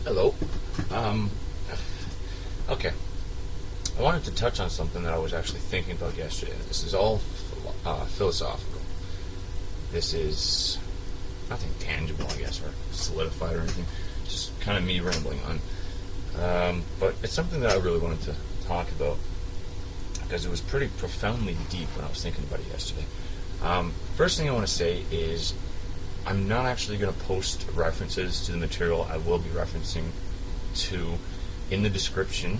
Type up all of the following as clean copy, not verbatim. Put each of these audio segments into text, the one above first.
Hello. Um, okay. I wanted to touch on something that I was actually thinking about yesterday. This is all philosophical. This is nothing tangible, I guess, or solidified or anything. Just kind of me rambling on. But it's something that I really wanted to talk about because it was pretty profoundly deep when I was thinking about it yesterday. First thing I want to say is I'm not actually going to post references to the material I will be referencing to in the description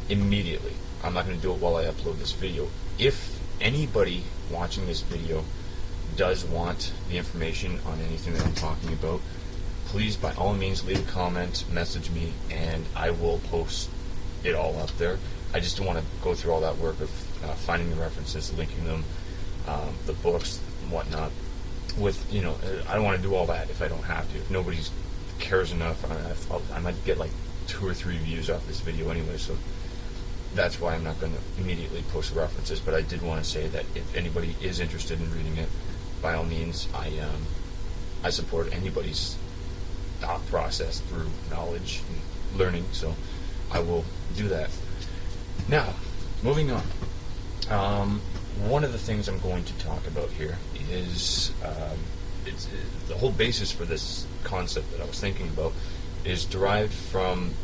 immediately. I'm not going to do it while I upload this video. If anybody watching this video does want the information on anything that I'm talking about, please by all means leave a comment, message me, and I will post it all up there. I just don't want to go through all that work of finding the references, linking them, the books and whatnot. I don't want to do all that if I don't have to. If nobody cares enough, I might get like 2 or 3 views off this video anyway, so that's why I'm not going to immediately post the references. But I did want to say that if anybody is interested in reading it, by all means, I support anybody's thought process through knowledge and learning, so I will do that. Now, moving on. One of the things I'm going to talk about here is it's the whole basis for this concept that I was thinking about is derived from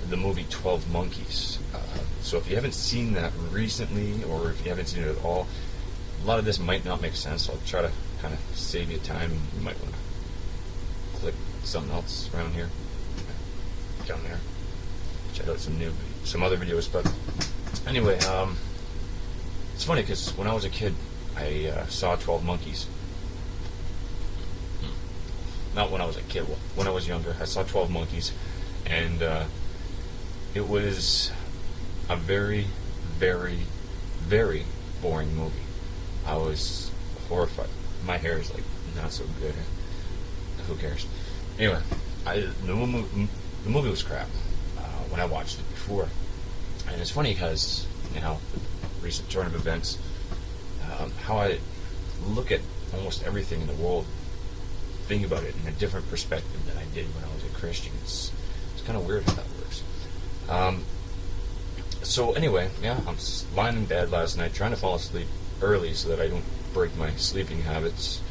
the movie 12 Monkeys. So if you haven't seen that recently, or if you haven't seen it at all, a lot of this might not make sense. I'll try to kind of save you time. You might want to click something else around here, down there. Check out some other videos. But anyway, it's funny because when I was a kid, I saw 12 Monkeys. Not when I was a kid. When I was younger, I saw 12 Monkeys, and it was a very, very, very boring movie. I was horrified. My hair is like not so good. Who cares? Anyway, the movie was crap when I watched it before, and it's funny because recent turn of events, how I look at almost everything in the world, think about it in a different perspective than I did when I was a Christian. It's kind of weird how that works. So anyway, I'm lying in bed last night trying to fall asleep early so that I don't break my sleeping habits,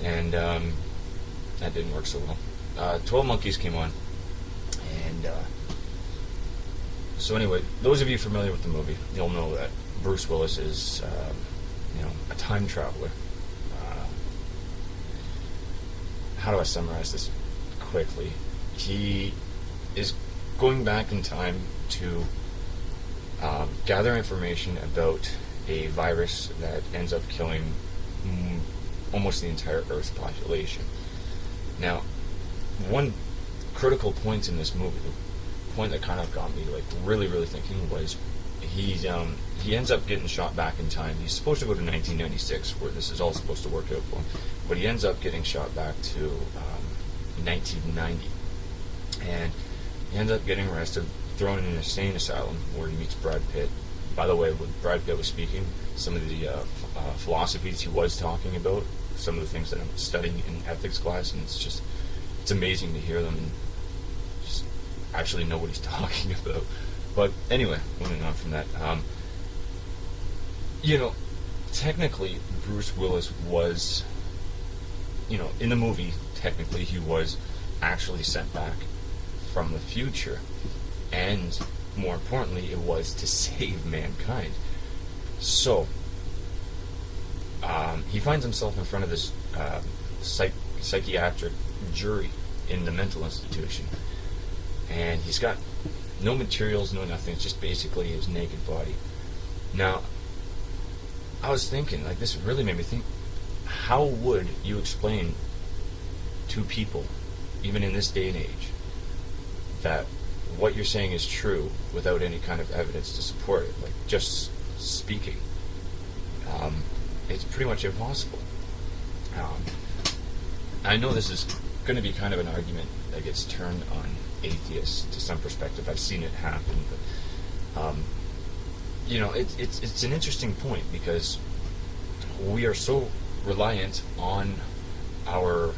and that didn't work so well. 12 Monkeys came on, and so anyway, those of you familiar with the movie, you'll know that Bruce Willis is a time traveler. How do I summarize this quickly? He is going back in time to gather information about a virus that ends up killing almost the entire Earth's population. Now, one critical point in this movie, the point that kind of got me really, really thinking, was he ends up getting shot back in time. He's supposed to go to 1996, where this is all supposed to work out for him, but he ends up getting shot back to 1990, and he ends up getting arrested, thrown in an insane asylum, where he meets Brad Pitt. By the way, when Brad Pitt was speaking, some of the philosophies he was talking about, some of the things that I'm studying in ethics class, and it's amazing to hear them and just actually know what he's talking about. But anyway, moving on from that, technically Bruce Willis was, in the movie, technically he was actually sent back from the future, and more importantly, it was to save mankind. So he finds himself in front of this psychiatric jury in the mental institution, and he's got no materials, no nothing. It's just basically his naked body. Now, I was thinking, this really made me think, how would you explain to people, even in this day and age, that what you're saying is true without any kind of evidence to support it, just speaking? It's pretty much impossible. I know this is going to be kind of an argument that gets turned on atheists to some perspective. I've seen it happen, but it's an interesting point, because we are so reliant on our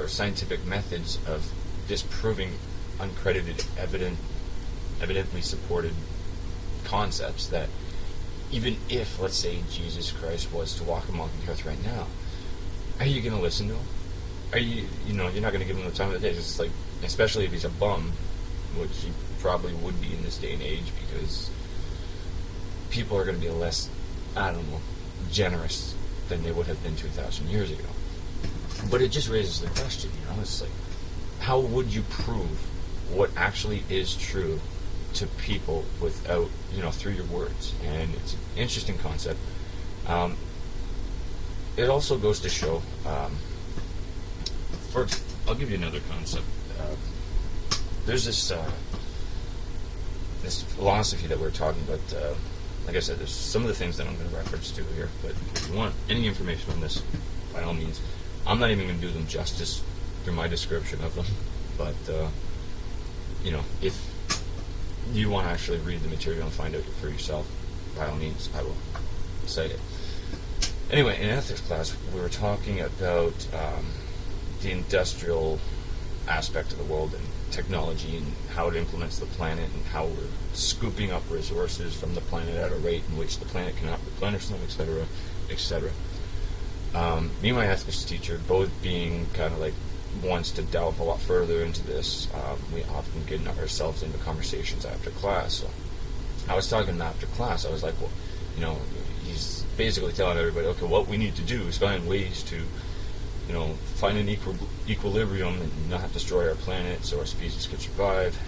or scientific methods of disproving uncredited, evidently supported concepts that even if, let's say, Jesus Christ was to walk among the earth right now, are you going to listen to him? Are you, you're not going to give him the time of the day. It's like, especially if he's a bum, which he probably would be in this day and age, because people are going to be less, generous than they would have been 2,000 years ago. But it just raises the question, it's like, how would you prove what actually is true to people without, through your words? And it's an interesting concept. It also goes to show, first, I'll give you another concept. There's this philosophy that we're talking about. Like I said, there's some of the things that I'm going to reference to here, but if you want any information on this, by all means, I'm not even going to do them justice through my description of them, but, if you want to actually read the material and find out for yourself, by all means, I will cite it. Anyway, in ethics class, we were talking about the industrial aspect of the world and technology and how it implements the planet and how we're scooping up resources from the planet at a rate in which the planet cannot replenish them, etc., etc. Me and my ethics teacher, both being kind of like wants to delve a lot further into this, we often get ourselves into conversations after class. So I was talking to him after class. I was like, well, he's basically telling everybody, okay, what we need to do is find ways to find an equilibrium and not destroy our planet so our species could survive.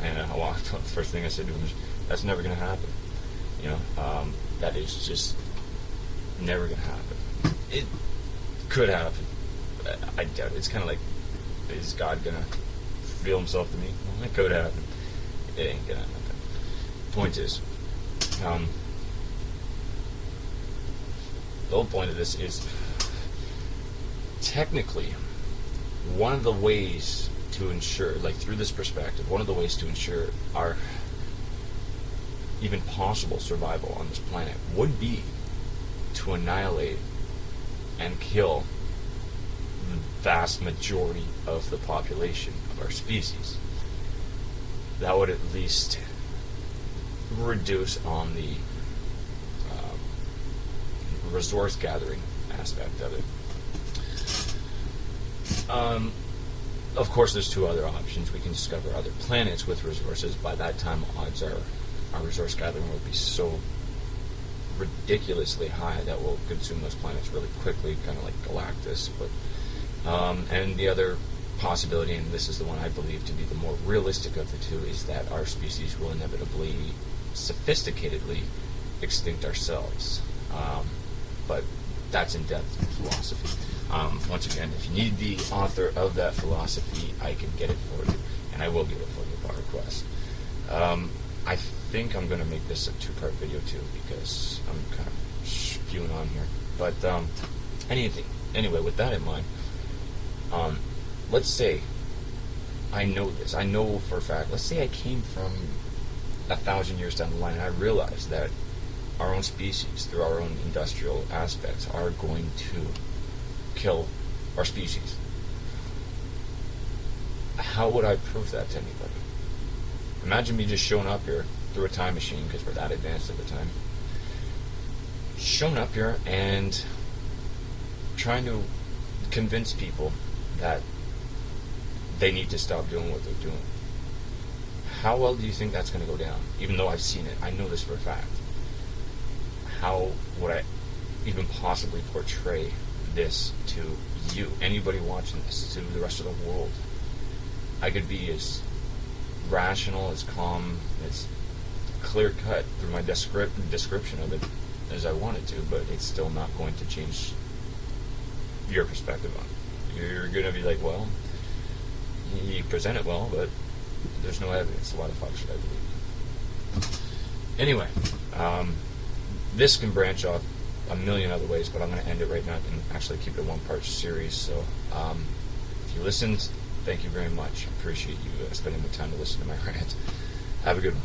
And I walked, the first thing I said to him was, that's never going to happen. That is just never going to happen. It could happen. I doubt it. It's kind of like, is God going to reveal himself to me? Well, it could happen. It ain't going to happen. Point is, the whole point of this is, technically, one of the ways to ensure, like through this perspective, one of the ways to ensure our even possible survival on this planet would be to annihilate and kill the vast majority of the population of our species. That would at least reduce on the resource gathering aspect of it. Of course, there's two other options. We can discover other planets with resources. By that time, odds are our resource gathering will be so ridiculously high that we'll consume those planets really quickly, kind of like Galactus. But and the other possibility, and this is the one I believe to be the more realistic of the two, is that our species will inevitably, sophisticatedly extinct ourselves. But that's in-depth philosophy. Once again, if you need the author of that philosophy, I can get it for you, and I will get it for you by request. I think I'm going to make this a two-part video too, because I'm kind of spewing on here. But anyway, with that in mind, let's say I know this. I know for a fact. Let's say I came from 1,000 years down the line, and I realized that our own species, through our own industrial aspects, are going to kill our species. How would I prove that to anybody? Imagine me just showing up here through a time machine, because we're that advanced at the time. Showing up here and trying to convince people that they need to stop doing what they're doing. How well do you think that's going to go down? Even though I've seen it, I know this for a fact. How would I even possibly portray this to you, anybody watching this, to the rest of the world? I could be as rational, as calm, as clear-cut through my description of it as I wanted to, but it's still not going to change your perspective on it. You're going to be like, well, you present it well, but there's no evidence. Why the fuck should I believe it? Anyway, this can branch off a million other ways, but I'm going to end it right now and actually keep it a one-part series. So if you listened, thank you very much. I appreciate you spending the time to listen to my rant. Have a good one.